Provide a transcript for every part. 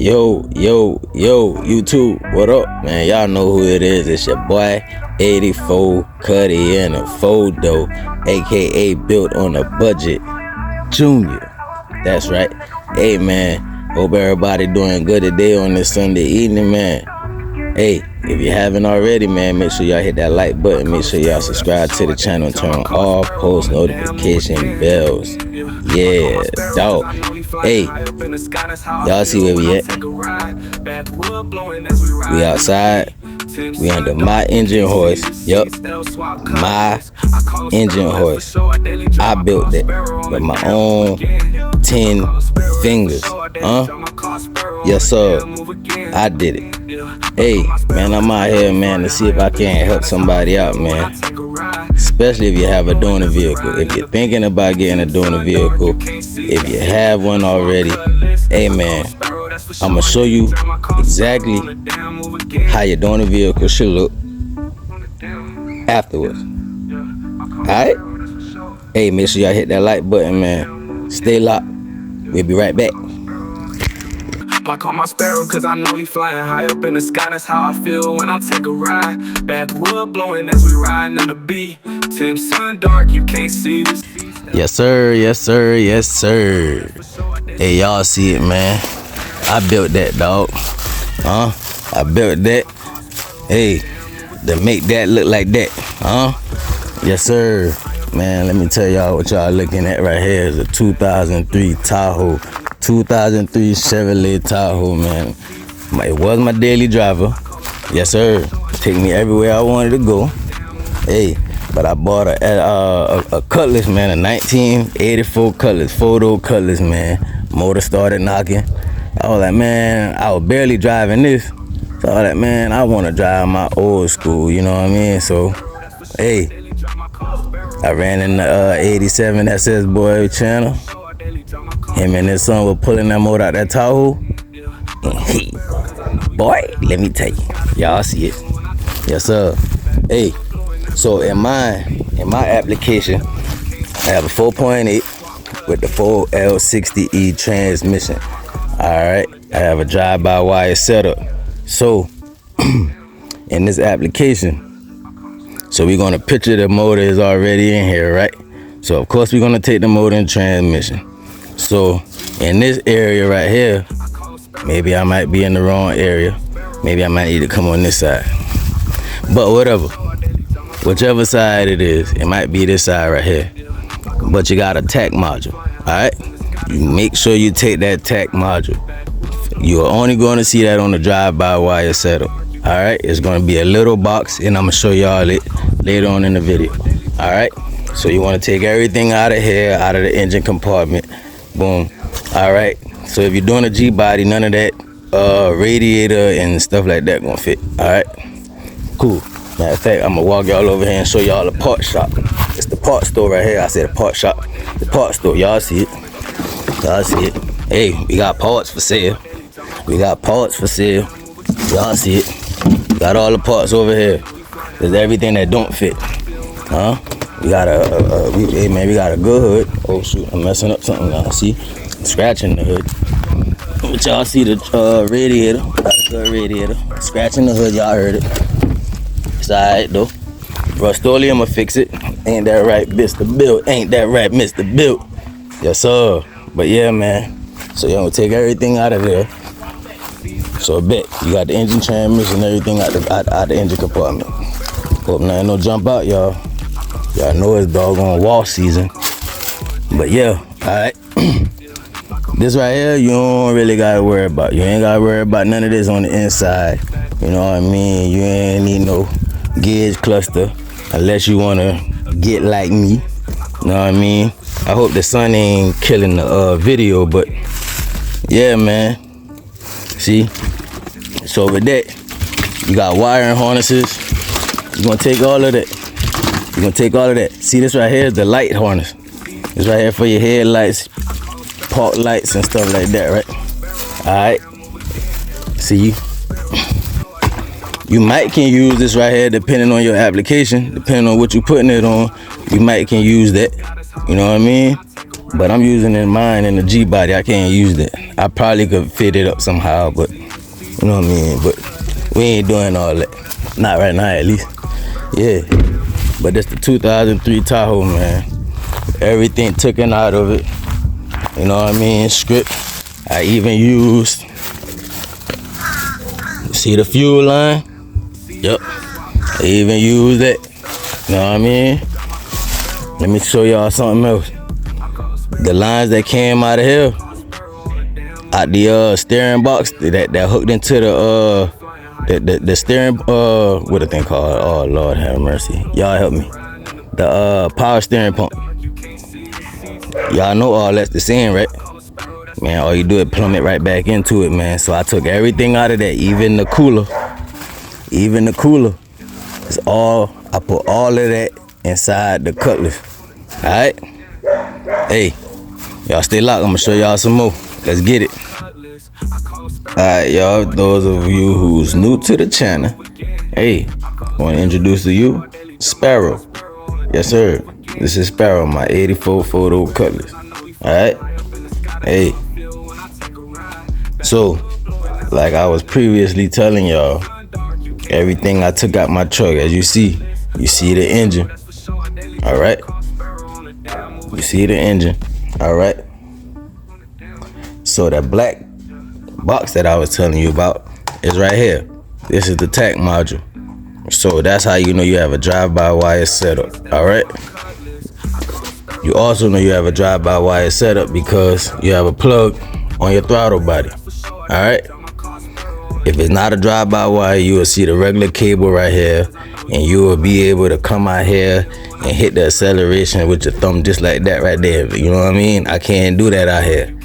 Yo, YouTube, what up, man? Y'all know who it is. It's your boy, 84 Cuddy in a photo, aka built on a budget, Junior. That's right. Hey, man, hope everybody doing good today on this Sunday evening, man. Hey, if you haven't already, man, make sure y'all hit that like button. Make sure y'all subscribe to the channel and turn on all post notification bells. Yeah, dog. Hey, y'all see where we at? We outside. We under my engine horse. Yup, my engine horse. I built that with my own 10 fingers. Yes, sir. I did it. Hey, man, I'm out here, man, to see if I can help somebody out, man. Especially if you have a donor vehicle. If you're thinking about getting a donor vehicle, if you have one already, hey, man, I'm gonna show you exactly how your donor vehicle should look afterwards. Alright? Hey, make sure y'all hit that like button, man. Stay locked. We'll be right back. I call my sparrow cause I know he flying high up in the sky. That's how I feel when I take a ride. Backwood blowing as we riding on the beat. Tim sun dark, you can't see this. Yes, sir. Yes, sir. Yes, sir. Hey, y'all see it, man. I built that, dog. I built that. Hey, to make that look like that. Yes, sir. Man, let me tell y'all what y'all looking at right here is a 2003 Tahoe. 2003 Chevrolet Tahoe, man. It was my daily driver. Yes, sir. Take me everywhere I wanted to go. Hey, but I bought a Cutlass, man, a 1984 Cutlass, photo Cutlass, man. Motor started knocking. I was like, man, I was barely driving this. So I was like, man, I want to drive my old school, you know what I mean? So, hey, I ran in the 87 SS Boy channel. Him and his son were pulling that motor out that Tahoe. And he, boy, let me tell you, y'all see it. Yes, sir. Hey, so in my application, I have a 4.8 with the 4L60E transmission. All right, I have a drive-by-wire setup. So in this application, so we're gonna picture the motor is already in here, right? So of course we're gonna take the motor and transmission. So in this area right here, maybe I might be in the wrong area. Maybe I might need to come on this side. But whatever, whichever side it is, it might be this side right here. But you got a tack module, all right? You make sure you take that tack module. You're only going to see that on the drive-by-wire setup, all right? It's going to be a little box, and I'm going to show y'all it later on in the video, all right? So you want to take everything out of here, out of the engine compartment. Boom. All right. So if you're doing a G-body, none of that radiator and stuff like that gonna fit. All right. Cool. Matter of fact, I'm gonna walk y'all over here and show y'all the part shop. It's the part store right here. I said the part shop. The part store. Y'all see it. Y'all see it. Hey, we got parts for sale. We got parts for sale. Y'all see it. We got all the parts over here. There's everything that don't fit. We got hey man, we got a good hood. Oh shoot, I'm messing up something now. See, scratching the hood. But y'all see the radiator. Got a good radiator. Scratching the hood, y'all heard it. It's alright though. Rust-Oleum will fix it. Ain't that right, Mr. Bill? Ain't that right, Mr. Bill? Yes, sir. But yeah, man. So y'all gonna take everything out of there. So I bet you got the engine transmission, everything out the engine compartment. Hope nothing no jump out, y'all. Y'all know it's doggone wash season. But yeah, alright. This right here, you don't really gotta worry about. You ain't gotta worry about none of this on the inside. You know what I mean? You ain't need no gauge cluster unless you wanna get like me. You know what I mean? I hope the sun ain't killing the video, but yeah, man. See? So with that, you got wiring harnesses. You're gonna take all of that. You're gonna take all of that. See, this right here is the light harness. This right here for your headlights, park lights and stuff like that, right? Alright. See, you might can use this right here depending on your application, depending on what you're putting it on. You might can use that. You know what I mean? But I'm using in mine in the G body. I can't use that. I probably could fit it up somehow, but you know what I mean. But we ain't doing all that. Not right now, at least. Yeah. But that's the 2003 Tahoe, man. Everything taken out of it. You know what I mean? Script. I even used. See the fuel line? Yup. I even used that. You know what I mean? Let me show y'all something else. The lines that came out of here, out the steering box that hooked into the steering what the thing called? Oh Lord have mercy. Y'all help me. The power steering pump. Y'all know all that's the same, right? Man, all you do is plumb it right back into it, man. So I took everything out of that, even the cooler. Even the cooler. It's all, I put all of that inside the Cutlass. Alright? Hey, y'all stay locked. I'm gonna show y'all some more. Let's get it. Alright, y'all, those of you who's new to the channel, hey, I want to introduce to you Sparrow. Yes, sir. This is Sparrow, my 84 photo Cutlass. Alright? Hey. So, like I was previously telling y'all, everything I took out my truck, as you see the engine. Alright? You see the engine. Alright? So that black box that I was telling you about is right here. This is the tack module. So that's how you know you have a drive-by-wire setup. Alright? You also know you have a drive-by-wire setup because you have a plug on your throttle body. Alright? If it's not a drive-by-wire, you will see the regular cable right here, and you will be able to come out here and hit the acceleration with your thumb just like that right there. You know what I mean? I can't do that out here.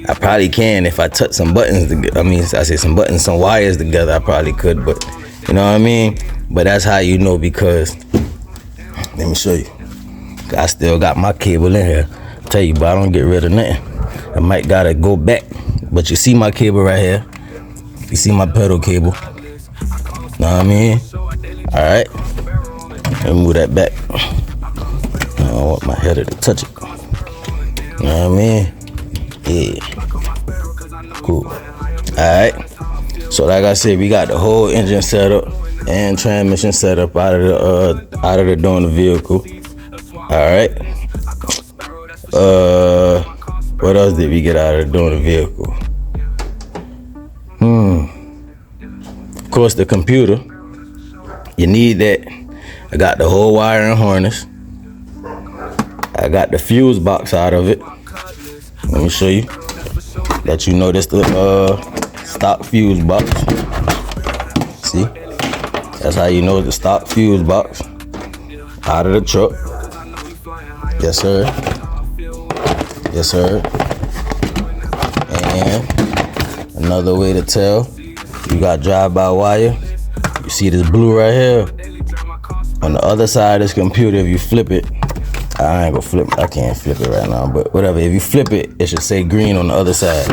I probably can if I touch some buttons together. I mean, I say some buttons, some wires together, I probably could, but you know what I mean? But that's how you know, because let me show you. I still got my cable in here. Tell you, but I don't get rid of nothing. I might gotta go back, but you see my cable right here. You see my pedal cable. Know what I mean? Alright. Let me move that back. I don't want my header to touch it. Know what I mean? Yeah. Cool. Alright. So like I said, we got the whole engine setup and transmission setup out of the door in the vehicle. Alright. What else did we get out of the door in the vehicle? Of course, the computer. You need that. I got the whole wire and harness. I got the fuse box out of it. Let me show you. Let you know this the stock fuse box. See? That's how you know the stock fuse box. Out of the truck. Yes, sir. Yes, sir. And another way to tell, you got drive-by-wire. You see this blue right here? On the other side of this computer, if you flip it, I ain't gonna flip it. I can't flip it right now, but whatever. If you flip it, it should say green on the other side.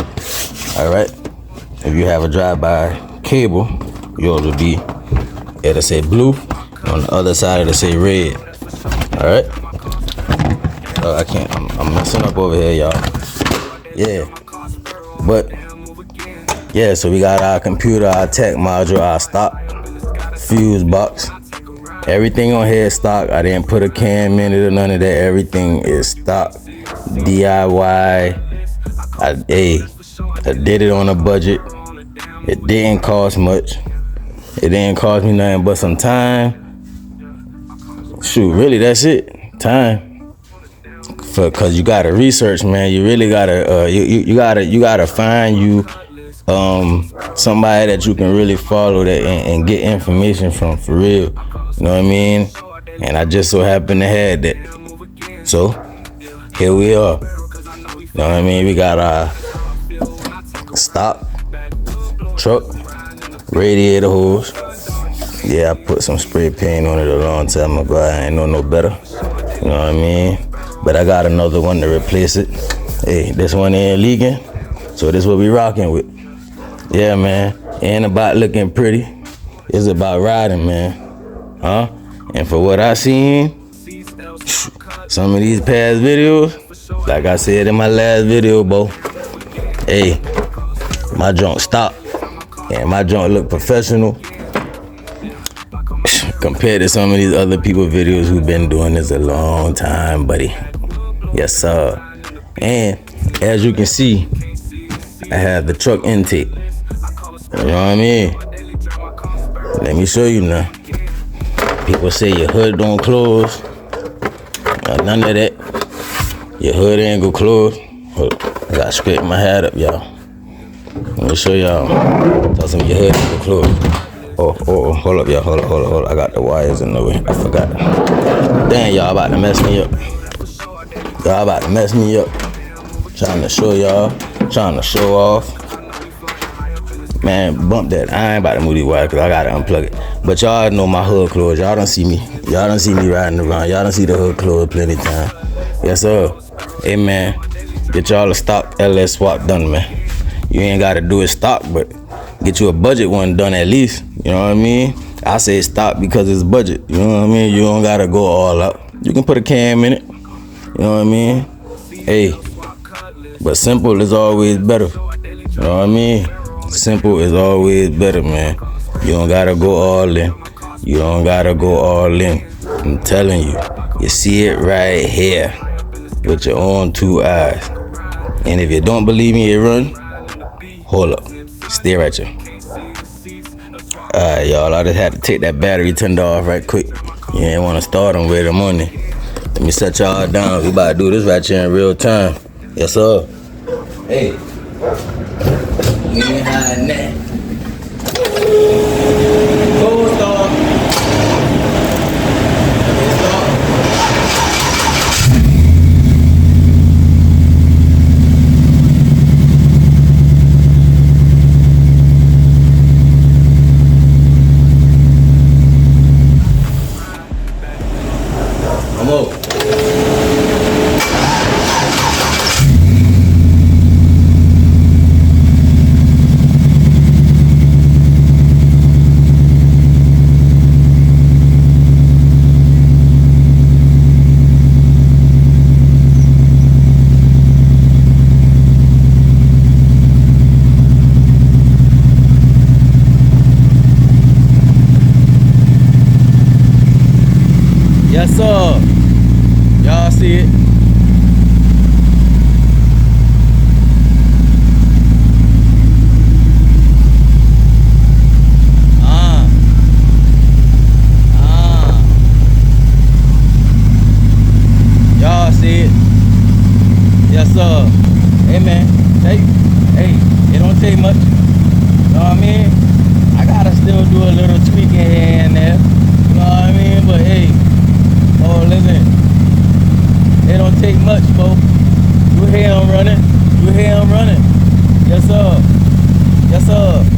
Alright? If you have a drive-by cable, yours will be, it'll say blue. On the other side, it'll say red. Alright? I can't. I'm messing up over here, y'all. Yeah. But, yeah, so we got our computer, our tech module, our stock fuse box. Everything on here is stock. I didn't put a cam in it or none of that. Everything is stock. DIY. I did it on a budget. It didn't cost much. It didn't cost me nothing but some time. Shoot, really, that's it. Time. Cause you gotta research, man. You really gotta you gotta find you somebody that you can really follow that and get information from, for real. You know what I mean? And I just so happen to have that. So here we are. You know what I mean? We got our stock truck radiator hose. Yeah, I put some spray paint on it a long time ago. I ain't know no better. You know what I mean? But I got another one to replace it. Hey, this one ain't leaking, so this what we rocking with. Yeah, man. Ain't about looking pretty. It's about riding, man. Huh? And for what I seen, some of these past videos, Like I said in my last video, bro. Hey, my junk stop. And my junk look professional. Compared to some of these other people videos who've been doing this a long time, buddy. Yes, sir. And as you can see, I have the truck intake. You know what I mean? Let me show you now. People say your hood don't close. None of that. Your hood ain't gonna close. Hold up. I gotta scrape my hat up, y'all. Let me show y'all. Tell some your hood ain't gonna close. Oh, hold up, y'all. Hold up. I got the wires in the way. I forgot. Damn, y'all about to mess me up. Trying to show y'all. Trying to show off. Man, bump that. I ain't about to move these wires because I gotta unplug it. But y'all know my hood closed. Y'all don't see me. Y'all don't see me riding around. Y'all don't see the hood closed plenty of time. Yes, sir. Hey, man. Get y'all a stock LS swap done, man. You ain't gotta do it stock, but get you a budget one done at least. You know what I mean? I say stock because it's budget. You know what I mean? You don't gotta go all out. You can put a cam in it. You know what I mean? Hey, but simple is always better. You know what I mean? Simple is always better, man. You don't gotta go all in. I'm telling you. You see it right here with your own 2 eyes. And if you don't believe me, you run. Hold up. Stay right here. Alright, y'all. I just had to take that battery turned off right quick. You ain't want to start them with the money. Let me set y'all down. We about to do this right here in real time. Yes, sir. Hey. You ain't hiding that. Cold start. Come on. Yes, sir. Y'all see it? Y'all see it? Yes, sir. Hey, man. Hey, it don't take much. You know what I mean? I gotta still do a little tweaking here and there. You know what I mean? But hey. Oh, listen, it don't take much, folks. You hear him running. Yes, sir.